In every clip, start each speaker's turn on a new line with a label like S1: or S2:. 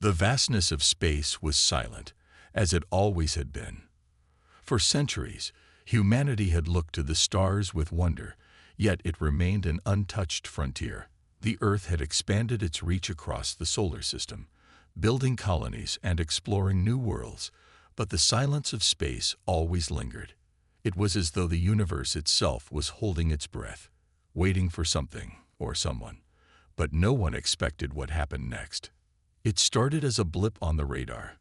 S1: The vastness of space was silent, as it always had been. For centuries, humanity had looked to the stars with wonder, yet it remained an untouched frontier. The Earth had expanded its reach across the solar system, building colonies and exploring new worlds, but the silence of space always lingered. It was as though the universe itself was holding its breath, waiting for something or someone. But no one expected what happened next. It started as a blip on the radar,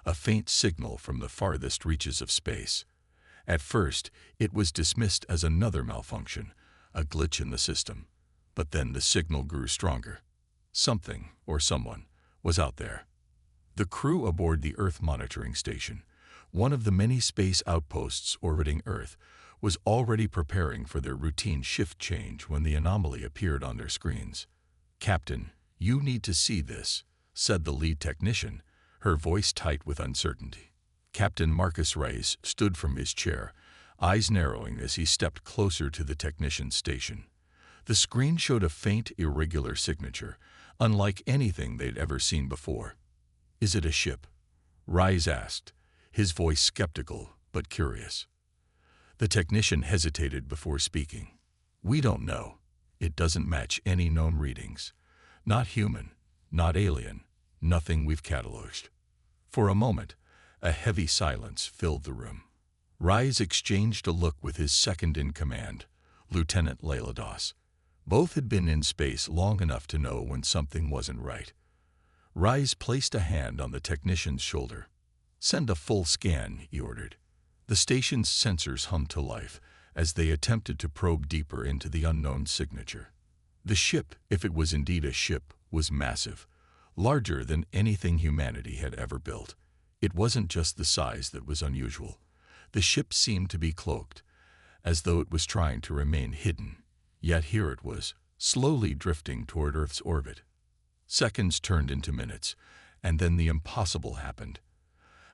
S1: a faint signal from the farthest reaches of space. At first, it was dismissed as another malfunction, a glitch in the system. But then the signal grew stronger. Something, or someone, was out there. The crew aboard the Earth monitoring station, one of the many space outposts orbiting Earth, was already preparing for their routine shift change when the anomaly appeared on their screens. "Captain, you need to see this," said the lead technician, her voice tight with uncertainty. Captain Marcus Reyes stood from his chair, eyes narrowing as he stepped closer to the technician's station. The screen showed a faint, irregular signature, unlike anything they'd ever seen before. "Is it a ship?" Reyes asked, his voice skeptical but curious. The technician hesitated before speaking. "We don't know. It doesn't match any known readings. Not human, not alien, nothing we've cataloged." For a moment, a heavy silence filled the room. Reyes exchanged a look with his second-in-command, Lieutenant Leilados. Both had been in space long enough to know when something wasn't right. Reyes placed a hand on the technician's shoulder. "Send a full scan," he ordered. The station's sensors hummed to life as they attempted to probe deeper into the unknown signature. The ship, if it was indeed a ship, was massive, larger than anything humanity had ever built. It wasn't just the size that was unusual. The ship seemed to be cloaked, as though it was trying to remain hidden. Yet here it was, slowly drifting toward Earth's orbit. Seconds turned into minutes, and then the impossible happened.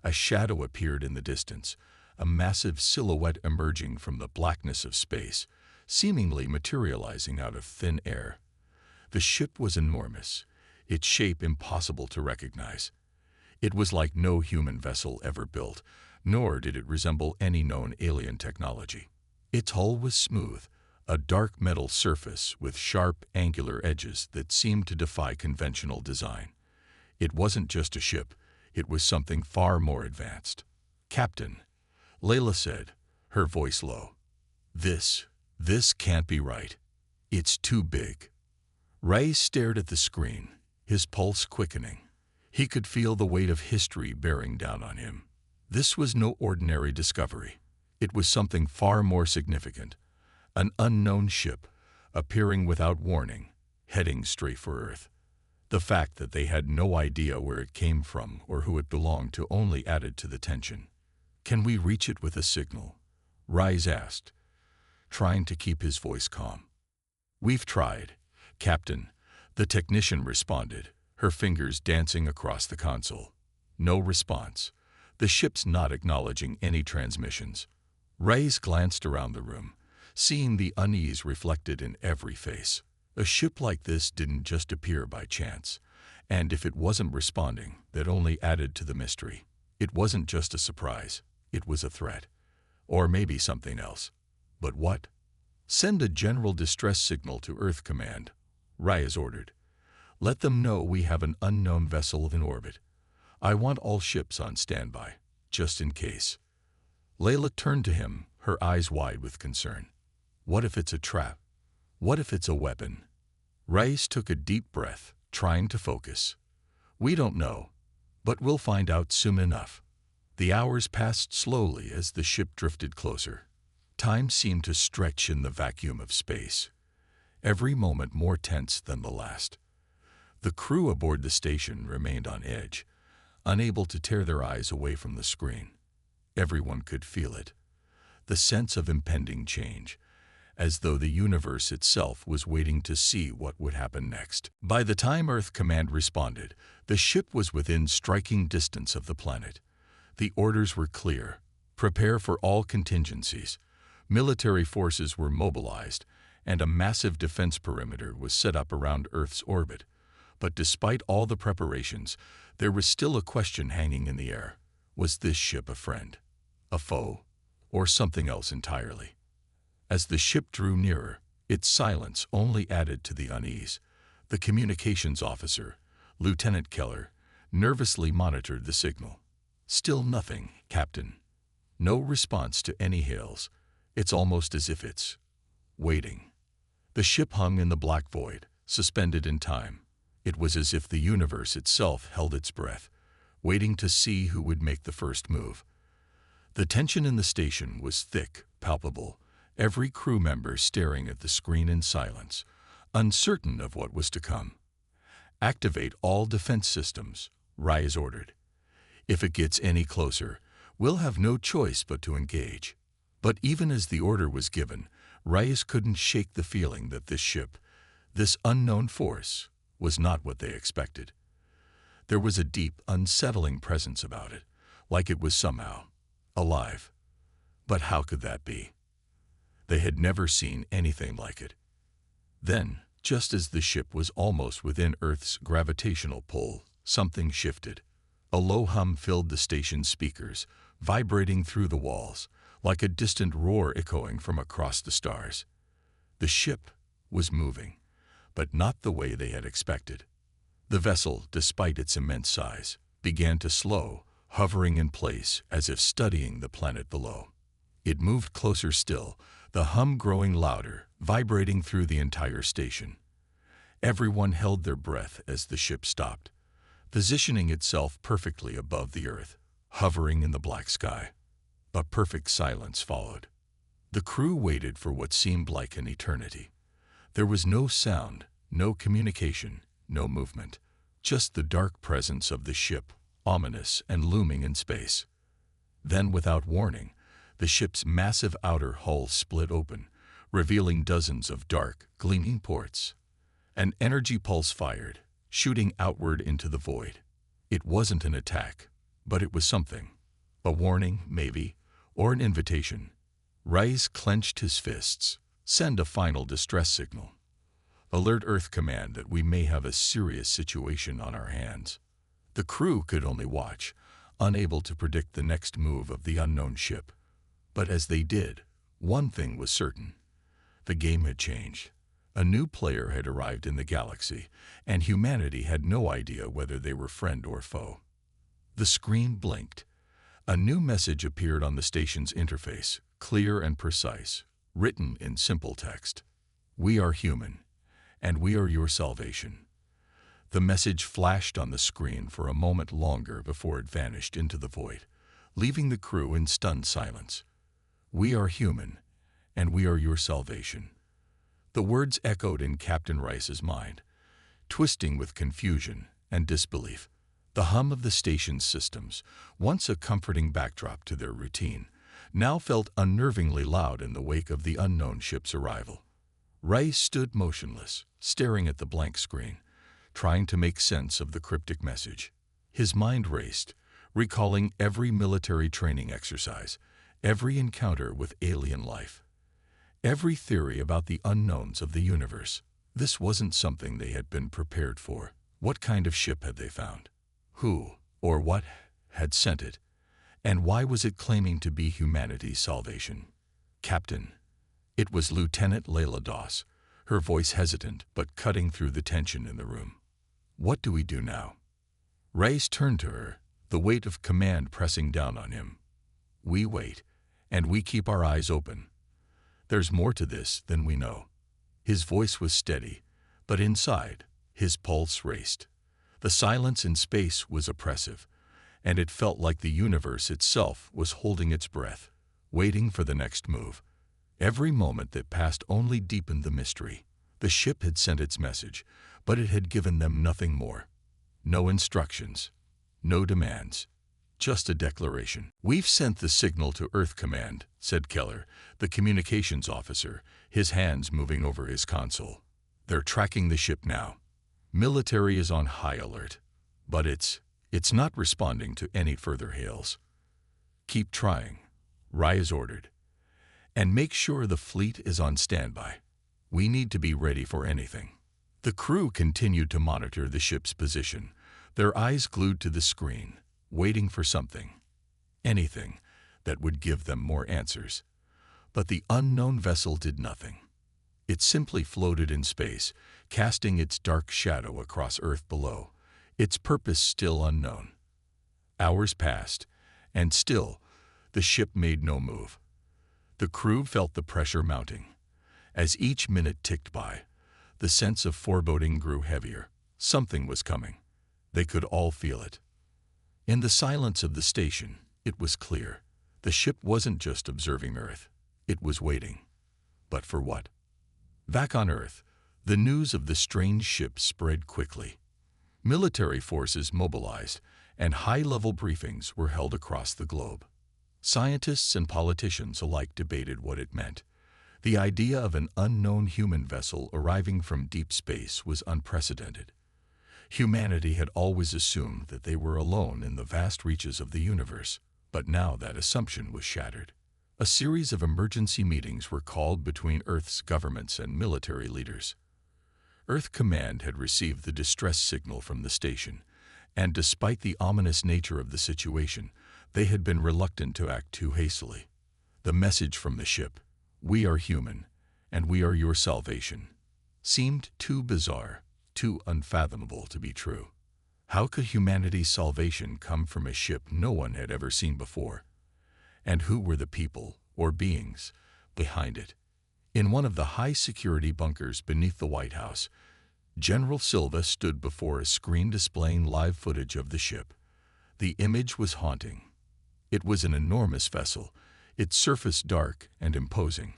S1: A shadow appeared in the distance, a massive silhouette emerging from the blackness of space, seemingly materializing out of thin air. The ship was enormous, its shape impossible to recognize. It was like no human vessel ever built, nor did it resemble any known alien technology. Its hull was smooth, a dark metal surface with sharp, angular edges that seemed to defy conventional design. It wasn't just a ship, it was something far more advanced. "Captain," Layla said, her voice low. This can't be right. It's too big." Ray stared at the screen, his pulse quickening. He could feel the weight of history bearing down on him. This was no ordinary discovery. It was something far more significant. An unknown ship, appearing without warning, heading straight for Earth. The fact that they had no idea where it came from or who it belonged to only added to the tension. "Can we reach it with a signal?" Rise asked, trying to keep his voice calm. "We've tried, Captain," the technician responded, her fingers dancing across the console. No response. The ship's not acknowledging any transmissions. Rise glanced around the room, seeing the unease reflected in every face. A ship like this didn't just appear by chance, and if it wasn't responding, that only added to the mystery. It wasn't just a surprise, it was a threat. Or maybe something else. But what? "Send a general distress signal to Earth Command," Reyes ordered. "Let them know we have an unknown vessel in orbit. I want all ships on standby, just in case." Layla turned to him, her eyes wide with concern. "What if it's a trap? What if it's a weapon?" Reyes took a deep breath, trying to focus. "We don't know, but we'll find out soon enough." The hours passed slowly as the ship drifted closer. Time seemed to stretch in the vacuum of space, every moment more tense than the last. The crew aboard the station remained on edge, unable to tear their eyes away from the screen. Everyone could feel it, the sense of impending change, as though the universe itself was waiting to see what would happen next. By the time Earth Command responded, the ship was within striking distance of the planet. The orders were clear: prepare for all contingencies. Military forces were mobilized, and a massive defense perimeter was set up around Earth's orbit. But despite all the preparations, there was still a question hanging in the air. Was this ship a friend, a foe, or something else entirely? As the ship drew nearer, its silence only added to the unease. The communications officer, Lieutenant Keller, nervously monitored the signal. Still nothing, Captain. No response to any hails. It's almost as if it's waiting. The ship hung in the black void, suspended in time. It was as if the universe itself held its breath, waiting to see who would make the first move. The tension in the station was thick, palpable, every crew member staring at the screen in silence, uncertain of what was to come. "Activate all defense systems," Rise ordered. "If it gets any closer, we'll have no choice but to engage." But even as the order was given, Rise couldn't shake the feeling that this ship, this unknown force, was not what they expected. There was a deep, unsettling presence about it, like it was somehow alive. But how could that be? They had never seen anything like it. Then, just as the ship was almost within Earth's gravitational pull, something shifted. A low hum filled the station's speakers, vibrating through the walls, like a distant roar echoing from across the stars. The ship was moving, but not the way they had expected. The vessel, despite its immense size, began to slow, hovering in place as if studying the planet below. It moved closer still, the hum growing louder, vibrating through the entire station. Everyone held their breath as the ship stopped, positioning itself perfectly above the Earth, hovering in the black sky. A perfect silence followed. The crew waited for what seemed like an eternity. There was no sound, no communication, no movement, just the dark presence of the ship, ominous and looming in space. Then, without warning, the ship's massive outer hull split open, revealing dozens of dark, gleaming ports. An energy pulse fired, shooting outward into the void. It wasn't an attack, but it was something. A warning, maybe, or an invitation. Rise clenched his fists. "Send a final distress signal. Alert Earth Command that we may have a serious situation on our hands." The crew could only watch, unable to predict the next move of the unknown ship. But as they did, one thing was certain. The game had changed. A new player had arrived in the galaxy, and humanity had no idea whether they were friend or foe. The screen blinked. A new message appeared on the station's interface, clear and precise, written in simple text. "We are human, and we are your salvation." The message flashed on the screen for a moment longer before it vanished into the void, leaving the crew in stunned silence. "We are human, and we are your salvation." The words echoed in Captain Rice's mind, twisting with confusion and disbelief. The hum of the station's systems, once a comforting backdrop to their routine, now felt unnervingly loud in the wake of the unknown ship's arrival. Rice stood motionless, staring at the blank screen, trying to make sense of the cryptic message. His mind raced, recalling every military training exercise, every encounter with alien life, every theory about the unknowns of the universe. This wasn't something they had been prepared for. What kind of ship had they found? Who, or what, had sent it? And why was it claiming to be humanity's salvation? "Captain." It was Lieutenant Layla Doss, her voice hesitant but cutting through the tension in the room. "What do we do now?" Rice turned to her, the weight of command pressing down on him. "We wait, and we keep our eyes open. There's more to this than we know." His voice was steady, but inside, his pulse raced. The silence in space was oppressive, and it felt like the universe itself was holding its breath, waiting for the next move. Every moment that passed only deepened the mystery. The ship had sent its message, but it had given them nothing more. No instructions, no demands, just a declaration. "We've sent the signal to Earth Command," said Keller, the communications officer, his hands moving over his console. "They're tracking the ship now. Military is on high alert, but it's not responding to any further hails." "Keep trying," Rise ordered. "And make sure the fleet is on standby. We need to be ready for anything." The crew continued to monitor the ship's position, their eyes glued to the screen, waiting for something, anything, that would give them more answers. But the unknown vessel did nothing. It simply floated in space, casting its dark shadow across Earth below, its purpose still unknown. Hours passed, and still, the ship made no move. The crew felt the pressure mounting. As each minute ticked by, the sense of foreboding grew heavier. Something was coming. They could all feel it. In the silence of the station, it was clear. The ship wasn't just observing Earth. It was waiting. But for what? Back on Earth, the news of the strange ship spread quickly. Military forces mobilized, and high-level briefings were held across the globe. Scientists and politicians alike debated what it meant. The idea of an unknown human vessel arriving from deep space was unprecedented. Humanity had always assumed that they were alone in the vast reaches of the universe, but now that assumption was shattered. A series of emergency meetings were called between Earth's governments and military leaders. Earth Command had received the distress signal from the station, and despite the ominous nature of the situation, they had been reluctant to act too hastily. The message from the ship, "We are human, and we are your salvation," seemed too bizarre, too unfathomable to be true. How could humanity's salvation come from a ship no one had ever seen before? And who were the people, or beings, behind it? In one of the high-security bunkers beneath the White House, General Silva stood before a screen displaying live footage of the ship. The image was haunting. It was an enormous vessel, its surface dark and imposing,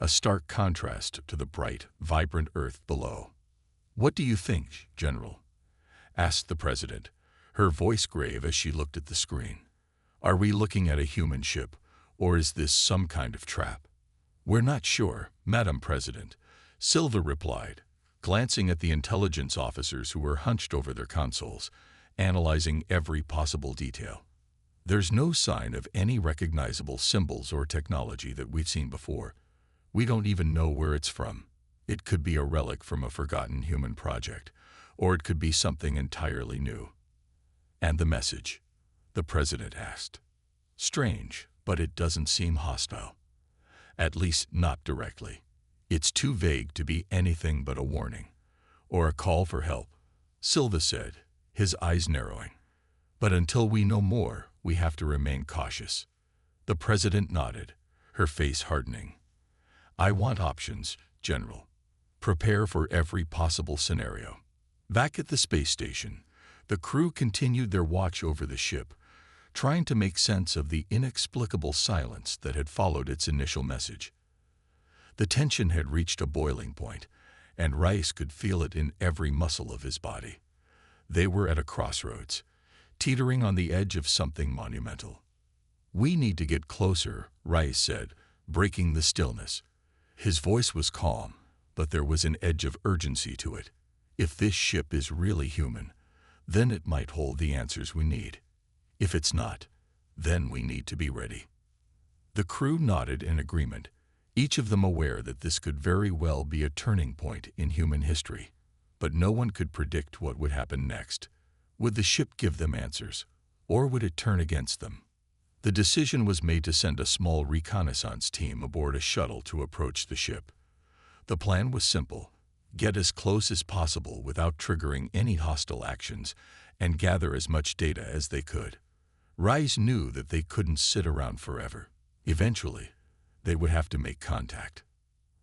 S1: a stark contrast to the bright, vibrant Earth below. "What do you think, General?" asked the President, her voice grave as she looked at the screen. "Are we looking at a human ship, or is this some kind of trap?" "We're not sure, Madam President," Silva replied, glancing at the intelligence officers who were hunched over their consoles, analyzing every possible detail. "There's no sign of any recognizable symbols or technology that we've seen before. We don't even know where it's from. It could be a relic from a forgotten human project, or it could be something entirely new." "And the message?" the President asked. "Strange, but it doesn't seem hostile. At least not directly. It's too vague to be anything but a warning, or a call for help," Silva said, his eyes narrowing. "But until we know more, we have to remain cautious." The President nodded, her face hardening. "I want options, General. Prepare for every possible scenario." Back at the space station, the crew continued their watch over the ship, trying to make sense of the inexplicable silence that had followed its initial message. The tension had reached a boiling point, and Rice could feel it in every muscle of his body. They were at a crossroads, teetering on the edge of something monumental. "We need to get closer," Rice said, breaking the stillness. His voice was calm, but there was an edge of urgency to it. If this ship is really human, then it might hold the answers we need. If it's not, then we need to be ready. The crew nodded in agreement, each of them aware that this could very well be a turning point in human history. But no one could predict what would happen next. Would the ship give them answers, or would it turn against them? The decision was made to send a small reconnaissance team aboard a shuttle to approach the ship. The plan was simple: get as close as possible without triggering any hostile actions, and gather as much data as they could. Rice knew that they couldn't sit around forever. Eventually, they would have to make contact.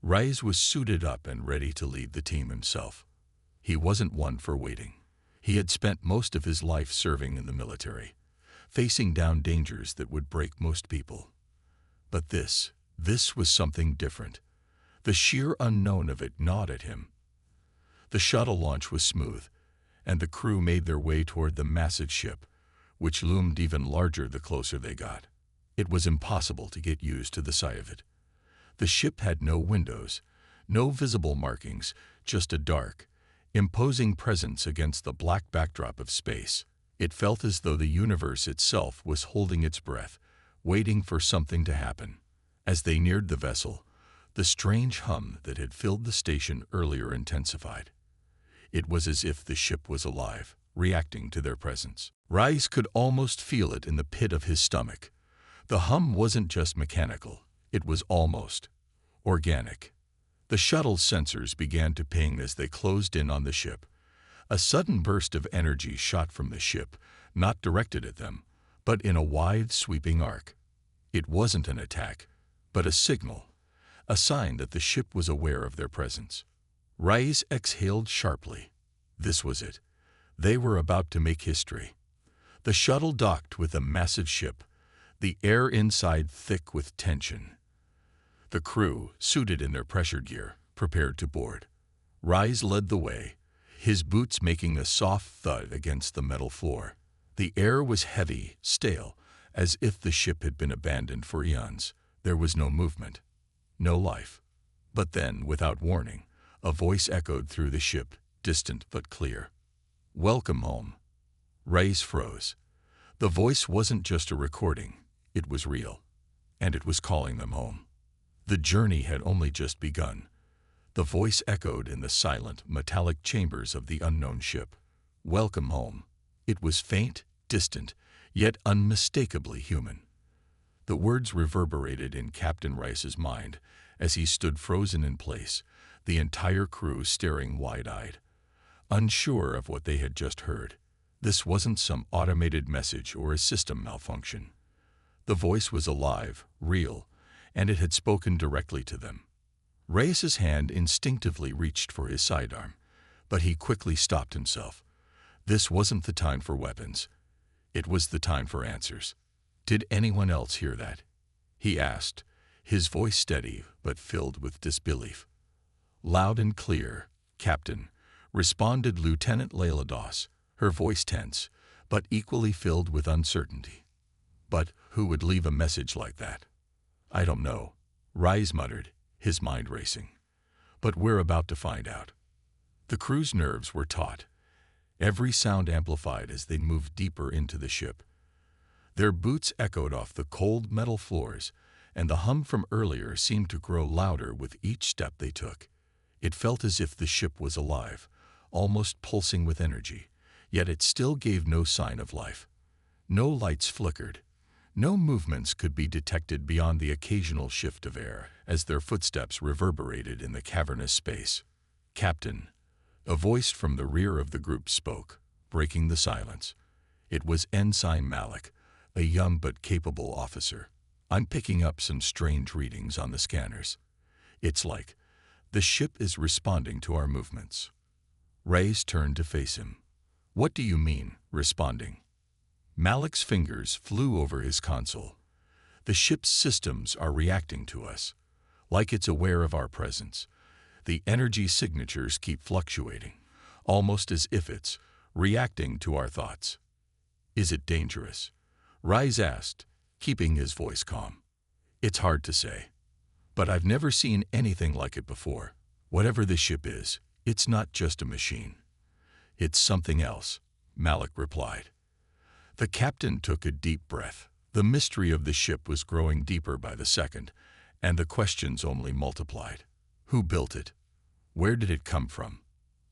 S1: Rice was suited up and ready to lead the team himself. He wasn't one for waiting. He had spent most of his life serving in the military, facing down dangers that would break most people. But this was something different. The sheer unknown of it gnawed at him. The shuttle launch was smooth, and the crew made their way toward the massive ship, which loomed even larger the closer they got. It was impossible to get used to the sight of it. The ship had no windows, no visible markings, just a dark, imposing presence against the black backdrop of space. It felt as though the universe itself was holding its breath, waiting for something to happen. As they neared the vessel, the strange hum that had filled the station earlier intensified. It was as if the ship was alive, reacting to their presence. Rais could almost feel it in the pit of his stomach. The hum wasn't just mechanical, it was almost organic. The shuttle's sensors began to ping as they closed in on the ship. A sudden burst of energy shot from the ship, not directed at them, but in a wide, sweeping arc. It wasn't an attack, but a signal, a sign that the ship was aware of their presence. Rais exhaled sharply. This was it. They were about to make history. The shuttle docked with a massive ship, the air inside thick with tension. The crew, suited in their pressure gear, prepared to board. Rais led the way, his boots making a soft thud against the metal floor. The air was heavy, stale, as if the ship had been abandoned for eons. There was no movement, no life. But then, without warning, a voice echoed through the ship, distant but clear. "Welcome home." Rais froze. The voice wasn't just a recording, it was real, and it was calling them home. The journey had only just begun. The voice echoed in the silent, metallic chambers of the unknown ship. "Welcome home." It was faint, distant, yet unmistakably human. The words reverberated in Captain Rice's mind as he stood frozen in place, the entire crew staring wide-eyed, unsure of what they had just heard. This wasn't some automated message or a system malfunction. The voice was alive, real, and it had spoken directly to them. Reyes's hand instinctively reached for his sidearm, but he quickly stopped himself. This wasn't the time for weapons. It was the time for answers. "Did anyone else hear that?" he asked, his voice steady but filled with disbelief. "Loud and clear, Captain," responded Lieutenant Layla Doss, her voice tense, but equally filled with uncertainty. "But who would leave a message like that?" "I don't know," Rais muttered, his mind racing. "But we're about to find out." The crew's nerves were taut, every sound amplified as they moved deeper into the ship. Their boots echoed off the cold metal floors, and the hum from earlier seemed to grow louder with each step they took. It felt as if the ship was alive, almost pulsing with energy, yet it still gave no sign of life. No lights flickered. No movements could be detected beyond the occasional shift of air as their footsteps reverberated in the cavernous space. "Captain," a voice from the rear of the group spoke, breaking the silence. It was Ensign Malik, a young but capable officer. "I'm picking up some strange readings on the scanners. It's like the ship is responding to our movements." Rais turned to face him. "What do you mean, responding?" Malik's fingers flew over his console. "The ship's systems are reacting to us, like it's aware of our presence. The energy signatures keep fluctuating, almost as if it's reacting to our thoughts." "Is it dangerous?" Rais asked, keeping his voice calm. "It's hard to say, but I've never seen anything like it before. Whatever the ship is, it's not just a machine. It's something else," Malik replied. The captain took a deep breath. The mystery of the ship was growing deeper by the second, and the questions only multiplied. Who built it? Where did it come from?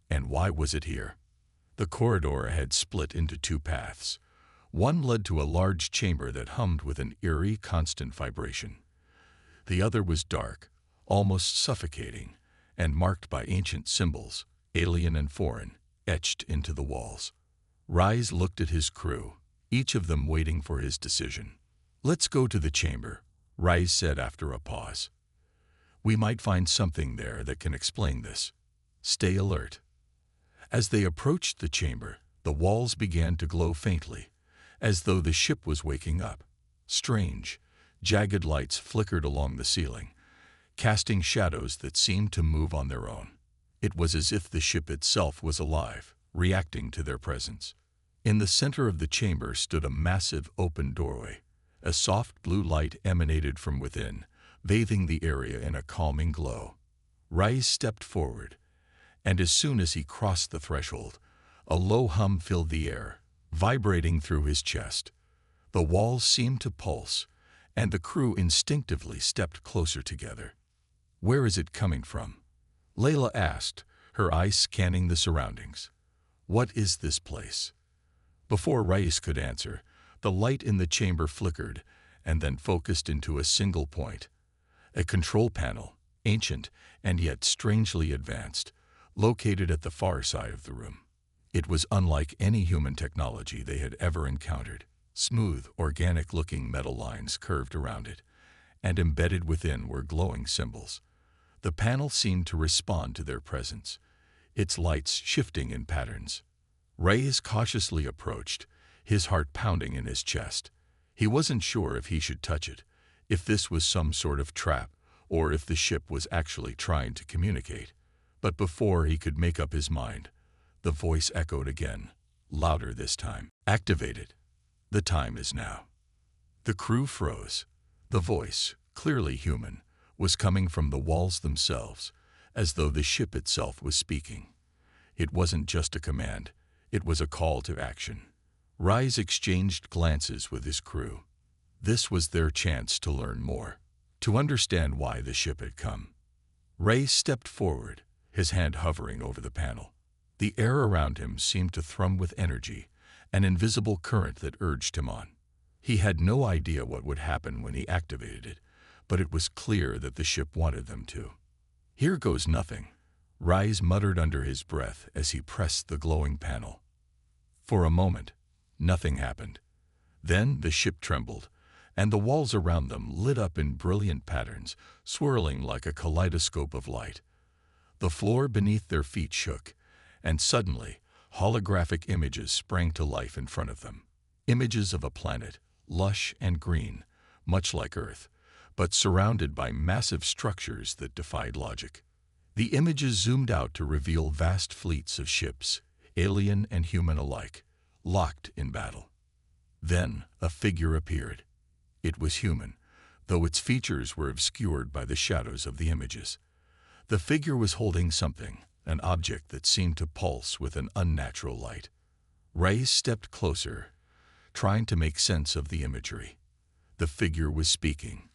S1: And why was it here? The corridor had split into two paths. One led to a large chamber that hummed with an eerie, constant vibration. The other was dark, almost suffocating, and marked by ancient symbols, alien and foreign, etched into the walls. Rais looked at his crew, each of them waiting for his decision. "Let's go to the chamber," Rais said after a pause. "We might find something there that can explain this. Stay alert." As they approached the chamber, the walls began to glow faintly, as though the ship was waking up. Strange, jagged lights flickered along the ceiling, casting shadows that seemed to move on their own. It was as if the ship itself was alive, reacting to their presence. In the center of the chamber stood a massive open doorway. A soft blue light emanated from within, bathing the area in a calming glow. Rais stepped forward, and as soon as he crossed the threshold, a low hum filled the air, vibrating through his chest. The walls seemed to pulse, and the crew instinctively stepped closer together. "Where is it coming from?" Layla asked, her eyes scanning the surroundings. What is this place? Before Reyes could answer, the light in the chamber flickered and then focused into a single point. A control panel, ancient and yet strangely advanced, located at the far side of the room. It was unlike any human technology they had ever encountered. Smooth, organic-looking metal lines curved around it, and embedded within were glowing symbols. The panel seemed to respond to their presence, its lights shifting in patterns. Reyes cautiously approached, his heart pounding in his chest. He wasn't sure if he should touch it, if this was some sort of trap, or if the ship was actually trying to communicate. But before he could make up his mind, the voice echoed again, louder this time. Activated. The time is now. The crew froze. The voice, clearly human, was coming from the walls themselves, as though the ship itself was speaking. It wasn't just a command, it was a call to action. Reyes exchanged glances with his crew. This was their chance to learn more, to understand why the ship had come. Reyes stepped forward, his hand hovering over the panel. The air around him seemed to thrum with energy, an invisible current that urged him on. He had no idea what would happen when he activated it, but it was clear that the ship wanted them to. Here goes nothing, Reyes muttered under his breath as he pressed the glowing panel. For a moment, nothing happened. Then the ship trembled, and the walls around them lit up in brilliant patterns, swirling like a kaleidoscope of light. The floor beneath their feet shook, and suddenly, holographic images sprang to life in front of them. Images of a planet, lush and green, much like Earth, but surrounded by massive structures that defied logic. The images zoomed out to reveal vast fleets of ships, alien and human alike, locked in battle. Then a figure appeared. It was human, though its features were obscured by the shadows of the images. The figure was holding something, an object that seemed to pulse with an unnatural light. Reyes stepped closer, trying to make sense of the imagery. The figure was speaking,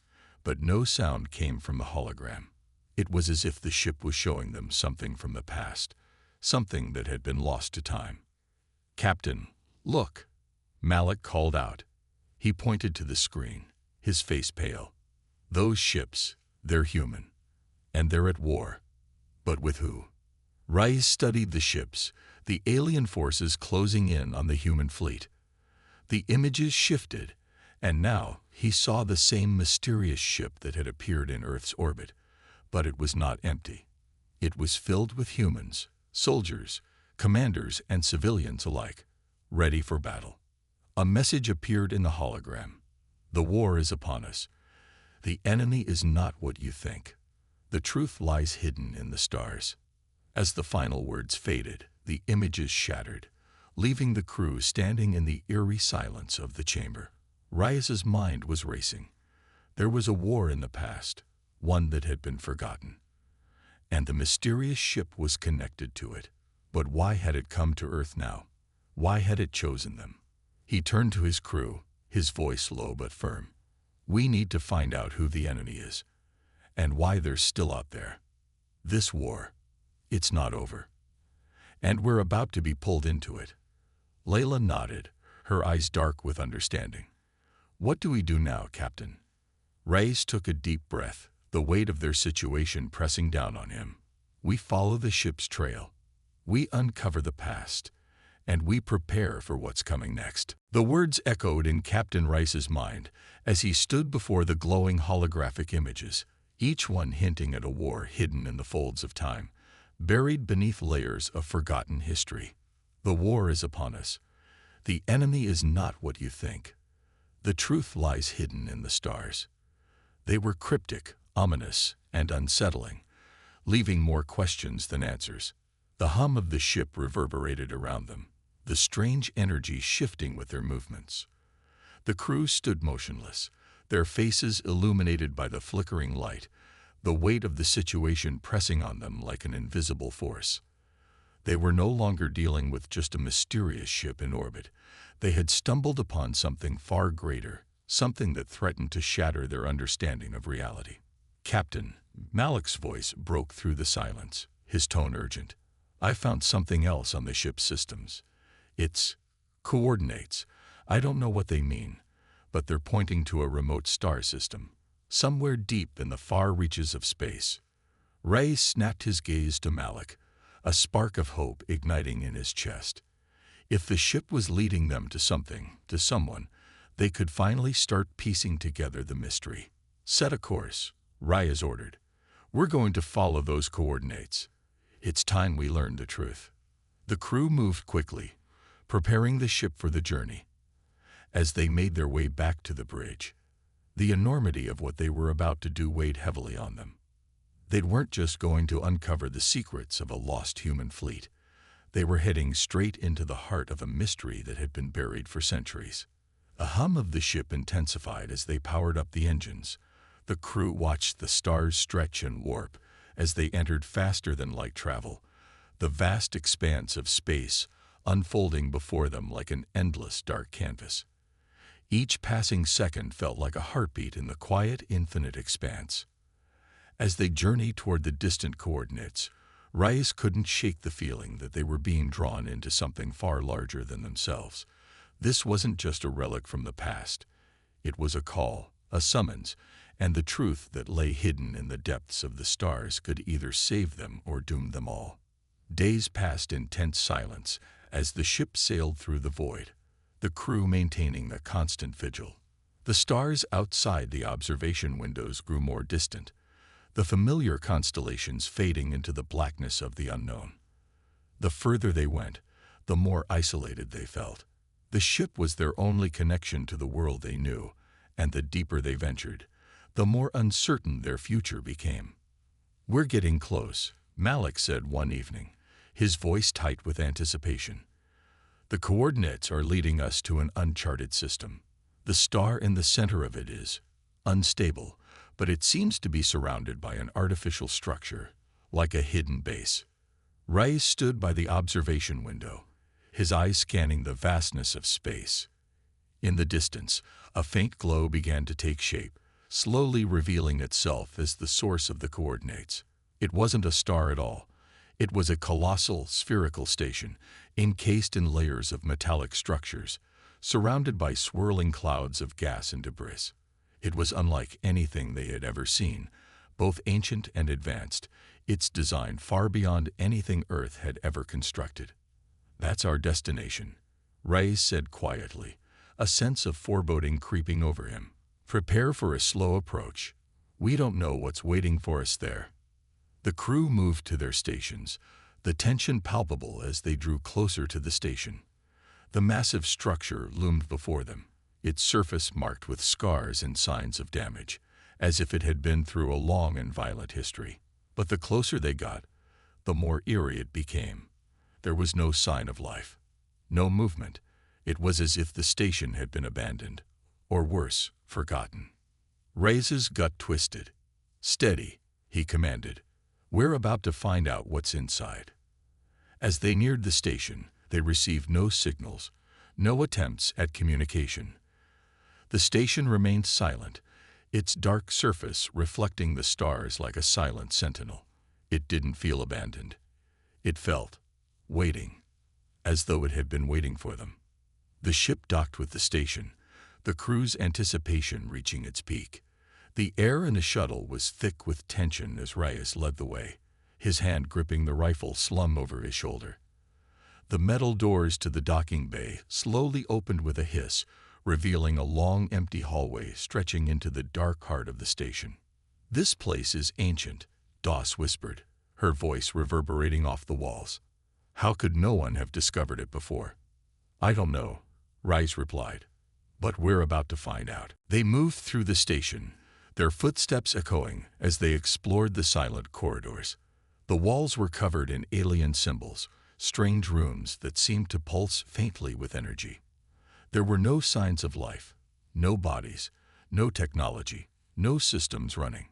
S1: but no sound came from the hologram. It was as if the ship was showing them something from the past, something that had been lost to time. "Captain, look," Malik called out. He pointed to the screen, his face pale. "Those ships, they're human, and they're at war. But with who?" Reyes studied the ships, the alien forces closing in on the human fleet. The images shifted, and now he saw the same mysterious ship that had appeared in Earth's orbit, but it was not empty. It was filled with humans, soldiers, commanders, and civilians alike, ready for battle. A message appeared in the hologram. "The war is upon us. The enemy is not what you think. The truth lies hidden in the stars." As the final words faded, the images shattered, leaving the crew standing in the eerie silence of the chamber. Reyes's mind was racing. There was a war in the past, one that had been forgotten. And the mysterious ship was connected to it. But why had it come to Earth now? Why had it chosen them? He turned to his crew, his voice low but firm. "We need to find out who the enemy is, and why they're still out there. This war, it's not over. And we're about to be pulled into it." Layla nodded, her eyes dark with understanding. "What do we do now, Captain?" Reyes took a deep breath, the weight of their situation pressing down on him. "We follow the ship's trail. We uncover the past, and we prepare for what's coming next." The words echoed in Captain Reyes's mind as he stood before the glowing holographic images, each one hinting at a war hidden in the folds of time, buried beneath layers of forgotten history. "The war is upon us. The enemy is not what you think. The truth lies hidden in the stars." They were cryptic, ominous, and unsettling, leaving more questions than answers. The hum of the ship reverberated around them, the strange energy shifting with their movements. The crew stood motionless, their faces illuminated by the flickering light, the weight of the situation pressing on them like an invisible force. They were no longer dealing with just a mysterious ship in orbit. They had stumbled upon something far greater, something that threatened to shatter their understanding of reality. "Captain," Malik's voice broke through the silence, his tone urgent. I found something else on the ship's systems. It's coordinates. I don't know what they mean, but they're pointing to a remote star system, somewhere deep in the far reaches of space. Ray snapped his gaze to Malik, a spark of hope igniting in his chest. If the ship was leading them to something, to someone, they could finally start piecing together the mystery. Set a course, Reyes ordered. We're going to follow those coordinates. It's time we learned the truth. The crew moved quickly, preparing the ship for the journey. As they made their way back to the bridge, the enormity of what they were about to do weighed heavily on them. They weren't just going to uncover the secrets of a lost human fleet. They were heading straight into the heart of a mystery that had been buried for centuries. The hum of the ship intensified as they powered up the engines. The crew watched the stars stretch and warp as they entered faster than light travel, the vast expanse of space unfolding before them like an endless dark canvas. Each passing second felt like a heartbeat in the quiet, infinite expanse. As they journeyed toward the distant coordinates, Reyes couldn't shake the feeling that they were being drawn into something far larger than themselves. This wasn't just a relic from the past. It was a call, a summons, and the truth that lay hidden in the depths of the stars could either save them or doom them all. Days passed in tense silence as the ship sailed through the void, the crew maintaining a constant vigil. The stars outside the observation windows grew more distant, the familiar constellations fading into the blackness of the unknown. The further they went, the more isolated they felt. The ship was their only connection to the world they knew, and the deeper they ventured, the more uncertain their future became. "We're getting close," Malik said one evening, his voice tight with anticipation. "The coordinates are leading us to an uncharted system. The star in the center of it is unstable, but it seems to be surrounded by an artificial structure, like a hidden base." Reyes stood by the observation window, his eyes scanning the vastness of space. In the distance, a faint glow began to take shape, slowly revealing itself as the source of the coordinates. It wasn't a star at all. It was a colossal, spherical station, encased in layers of metallic structures, surrounded by swirling clouds of gas and debris. It was unlike anything they had ever seen, both ancient and advanced, its design far beyond anything Earth had ever constructed. "That's our destination," Reyes said quietly, a sense of foreboding creeping over him. "Prepare for a slow approach. We don't know what's waiting for us there." The crew moved to their stations, the tension palpable as they drew closer to the station. The massive structure loomed before them, its surface marked with scars and signs of damage, as if it had been through a long and violent history. But the closer they got, the more eerie it became. There was no sign of life, no movement. It was as if the station had been abandoned, or worse, forgotten. Reyes's gut twisted. "Steady," he commanded. "We're about to find out what's inside." As they neared the station, they received no signals, no attempts at communication. The station remained silent, its dark surface reflecting the stars like a silent sentinel. It didn't feel abandoned. It felt waiting, as though it had been waiting for them. The ship docked with the station, the crew's anticipation reaching its peak. The air in the shuttle was thick with tension as Reyes led the way, his hand gripping the rifle slung over his shoulder. The metal doors to the docking bay slowly opened with a hiss, revealing a long, empty hallway stretching into the dark heart of the station. "This place is ancient," Doss whispered, her voice reverberating off the walls. "How could no one have discovered it before?" "I don't know," Reyes replied, "but we're about to find out." They moved through the station, their footsteps echoing as they explored the silent corridors. The walls were covered in alien symbols, strange runes that seemed to pulse faintly with energy. There were no signs of life, no bodies, no technology, no systems running.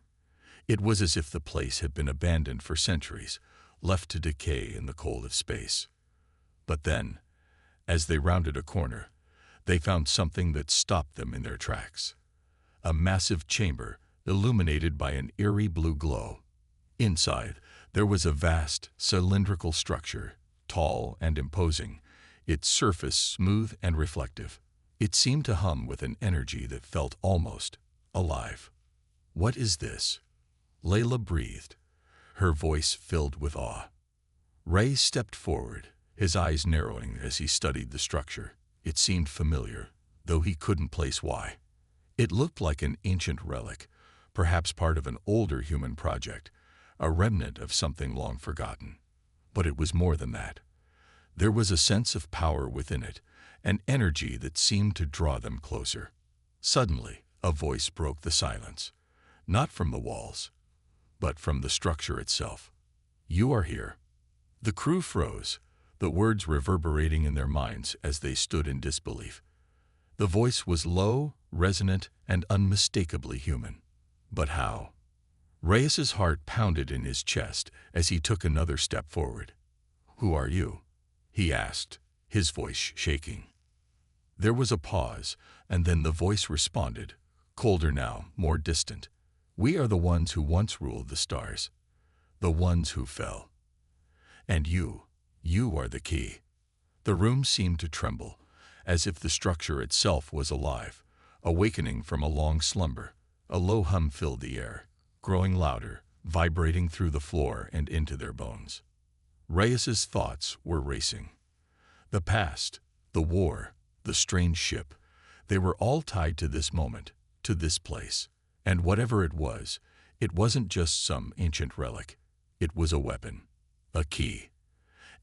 S1: It was as if the place had been abandoned for centuries, left to decay in the cold of space. But then, as they rounded a corner, they found something that stopped them in their tracks. A massive chamber illuminated by an eerie blue glow. Inside, There was a vast, cylindrical structure, tall and imposing, its surface smooth and reflective. It seemed to hum with an energy that felt almost alive. "What is this?" Layla breathed, her voice filled with awe. Ray stepped forward, his eyes narrowing as he studied the structure. It seemed familiar, though he couldn't place why. It looked like an ancient relic, perhaps part of an older human project, a remnant of something long forgotten. But it was more than that. There was a sense of power within it, an energy that seemed to draw them closer. Suddenly, a voice broke the silence, not from the walls, but from the structure itself. "You are here." The crew froze, the words reverberating in their minds as they stood in disbelief. The voice was low, resonant, and unmistakably human. But how? Reyes's heart pounded in his chest as he took another step forward. "Who are you?" he asked, his voice shaking. There was a pause, and then the voice responded, colder now, more distant. "We are the ones who once ruled the stars, the ones who fell. And you are the key." The room seemed to tremble, as if the structure itself was alive, awakening from a long slumber. A low hum filled the air, growing louder, vibrating through the floor and into their bones. Reyes's thoughts were racing. The past, the war, the strange ship, they were all tied to this moment, to this place. And whatever it wasn't just some ancient relic. It was a weapon, a key.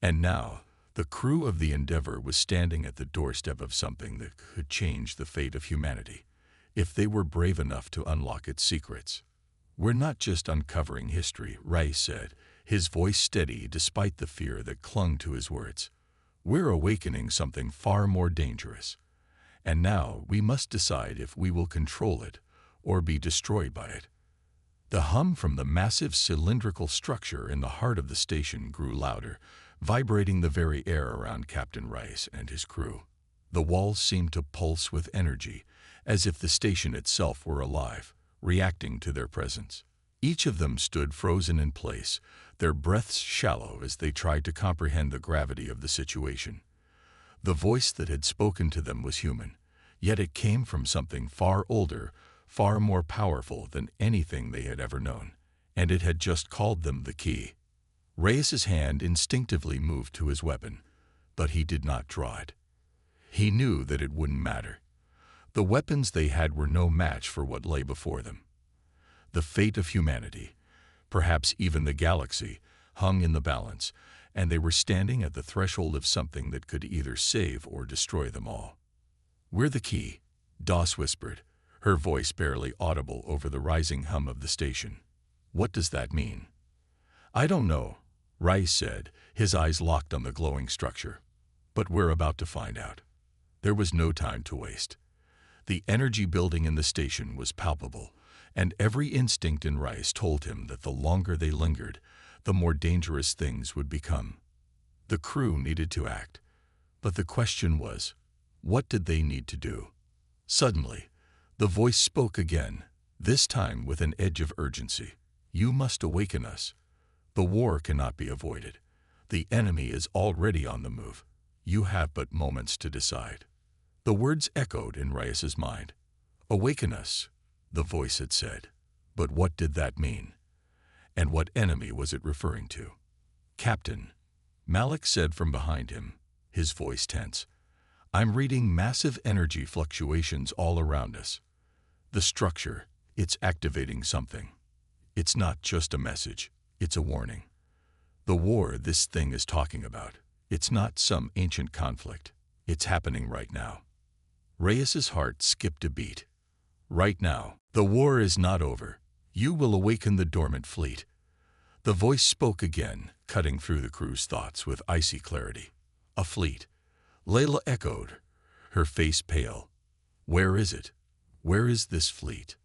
S1: And now, the crew of the Endeavor was standing at the doorstep of something that could change the fate of humanity, if they were brave enough to unlock its secrets. "We're not just uncovering history," Reyes said, his voice steady despite the fear that clung to his words. "We're awakening something far more dangerous. And now we must decide if we will control it or be destroyed by it." The hum from the massive cylindrical structure in the heart of the station grew louder, vibrating the very air around Captain Reyes and his crew. The walls seemed to pulse with energy, as if the station itself were alive, reacting to their presence. Each of them stood frozen in place, their breaths shallow as they tried to comprehend the gravity of the situation. The voice that had spoken to them was human, yet it came from something far older, far more powerful than anything they had ever known, and it had just called them the key. Reyes's hand instinctively moved to his weapon, but he did not draw it. He knew that it wouldn't matter. The weapons they had were no match for what lay before them. The fate of humanity, perhaps even the galaxy, hung in the balance, and they were standing at the threshold of something that could either save or destroy them all. "We're the key," Doss whispered, her voice barely audible over the rising hum of the station. "What does that mean?" "I don't know," Reyes said, his eyes locked on the glowing structure. "But we're about to find out." There was no time to waste. The energy building in the station was palpable, and every instinct in Reyes told him that the longer they lingered, the more dangerous things would become. The crew needed to act, but the question was, what did they need to do? Suddenly, the voice spoke again, this time with an edge of urgency. "You must awaken us. The war cannot be avoided. The enemy is already on the move. You have but moments to decide." The words echoed in Reyes's mind. "Awaken us," the voice had said. But what did that mean? And what enemy was it referring to? "Captain," Malik said from behind him, his voice tense, "I'm reading massive energy fluctuations all around us. The structure, it's activating something. It's not just a message, it's a warning. The war this thing is talking about, it's not some ancient conflict. It's happening right now." Reyes's heart skipped a beat. "Right now. The war is not over. You will awaken the dormant fleet." The voice spoke again, cutting through the crew's thoughts with icy clarity. "A fleet." Layla echoed, her face pale. "Where is it? Where is this fleet?"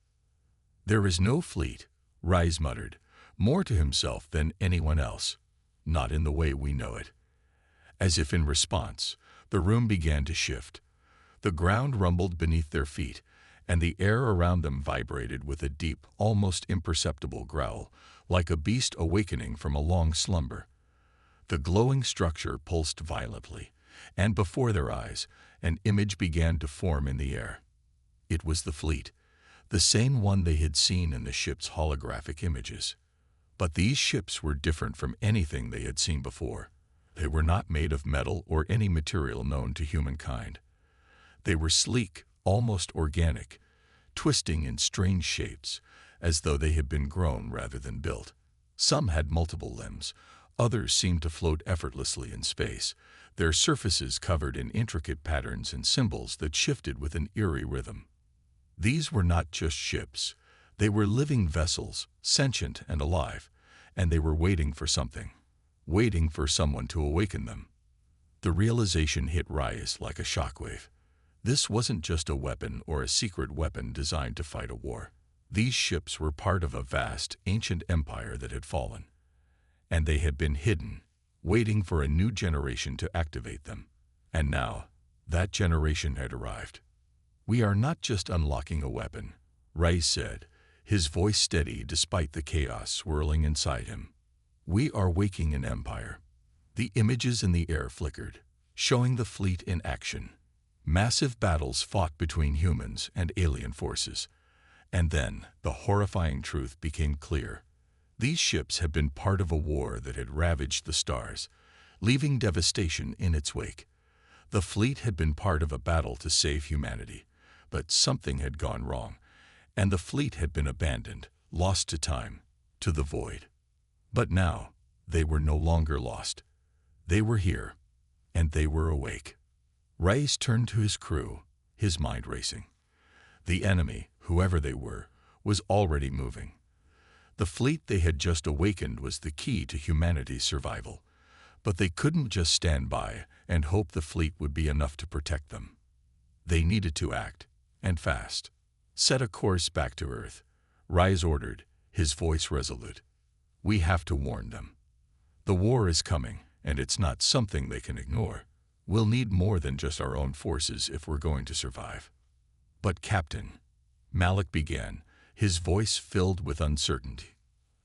S1: "There is no fleet," Reyes muttered, more to himself than anyone else. "Not in the way we know it." As if in response, the room began to shift. The ground rumbled beneath their feet, and the air around them vibrated with a deep, almost imperceptible growl, like a beast awakening from a long slumber. The glowing structure pulsed violently, and before their eyes, an image began to form in the air. It was the fleet, the same one they had seen in the ship's holographic images. But these ships were different from anything they had seen before. They were not made of metal or any material known to humankind. They were sleek, almost organic, twisting in strange shapes, as though they had been grown rather than built. Some had multiple limbs, others seemed to float effortlessly in space, their surfaces covered in intricate patterns and symbols that shifted with an eerie rhythm. These were not just ships. They were living vessels, sentient and alive, and they were waiting for something, waiting for someone to awaken them. The realization hit Reyes like a shockwave. This wasn't just a weapon or a secret weapon designed to fight a war. These ships were part of a vast, ancient empire that had fallen, and they had been hidden, waiting for a new generation to activate them. And now, that generation had arrived. "We are not just unlocking a weapon," Reyes said, his voice steady despite the chaos swirling inside him. "We are waking an empire." The images in the air flickered, showing the fleet in action. Massive battles fought between humans and alien forces. And then, the horrifying truth became clear. These ships had been part of a war that had ravaged the stars, leaving devastation in its wake. The fleet had been part of a battle to save humanity, but something had gone wrong, and the fleet had been abandoned, lost to time, to the void. But now, they were no longer lost. They were here, and they were awake. Reyes turned to his crew, his mind racing. The enemy, whoever they were, was already moving. The fleet they had just awakened was the key to humanity's survival, but they couldn't just stand by and hope the fleet would be enough to protect them. They needed to act, and fast. "Set a course back to Earth," Reyes ordered, his voice resolute. "We have to warn them. The war is coming, and it's not something they can ignore. We'll need more than just our own forces if we're going to survive." "But Captain," Malik began, his voice filled with uncertainty.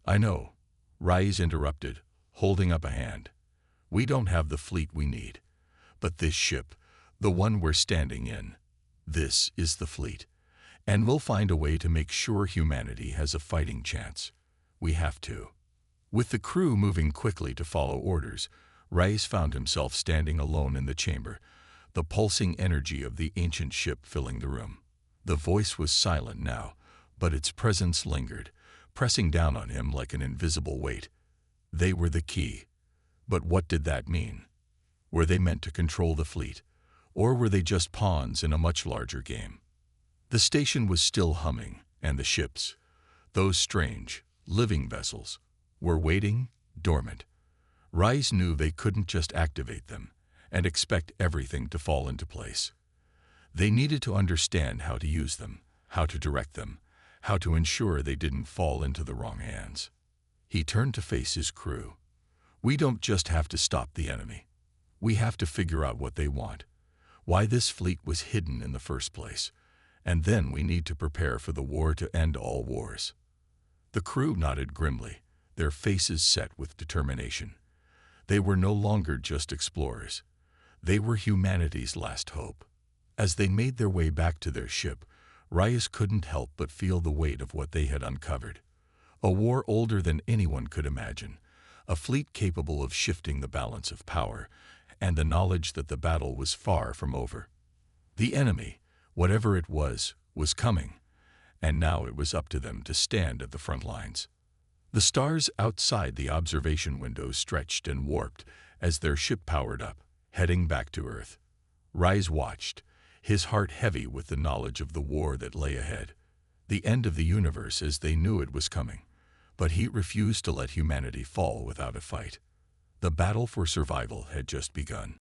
S1: "I know," Reyes interrupted, holding up a hand. "We don't have the fleet we need. But this ship, the one we're standing in, this is the fleet. And we'll find a way to make sure humanity has a fighting chance. We have to." With the crew moving quickly to follow orders, Reyes found himself standing alone in the chamber, the pulsing energy of the ancient ship filling the room. The voice was silent now, but its presence lingered, pressing down on him like an invisible weight. They were the key. But what did that mean? Were they meant to control the fleet, or were they just pawns in a much larger game? The station was still humming, and the ships, those strange, living vessels, were waiting, dormant. Reyes knew they couldn't just activate them and expect everything to fall into place. They needed to understand how to use them, how to direct them, how to ensure they didn't fall into the wrong hands. He turned to face his crew. "We don't just have to stop the enemy. We have to figure out what they want, why this fleet was hidden in the first place, and then we need to prepare for the war to end all wars." The crew nodded grimly, their faces set with determination. They were no longer just explorers. They were humanity's last hope. As they made their way back to their ship, Reyes couldn't help but feel the weight of what they had uncovered. A war older than anyone could imagine, a fleet capable of shifting the balance of power, and the knowledge that the battle was far from over. The enemy, whatever it was coming, and now it was up to them to stand at the front lines. The stars outside the observation windows stretched and warped as their ship powered up, heading back to Earth. Reyes watched, his heart heavy with the knowledge of the war that lay ahead, the end of the universe as they knew it was coming. But he refused to let humanity fall without a fight. The battle for survival had just begun.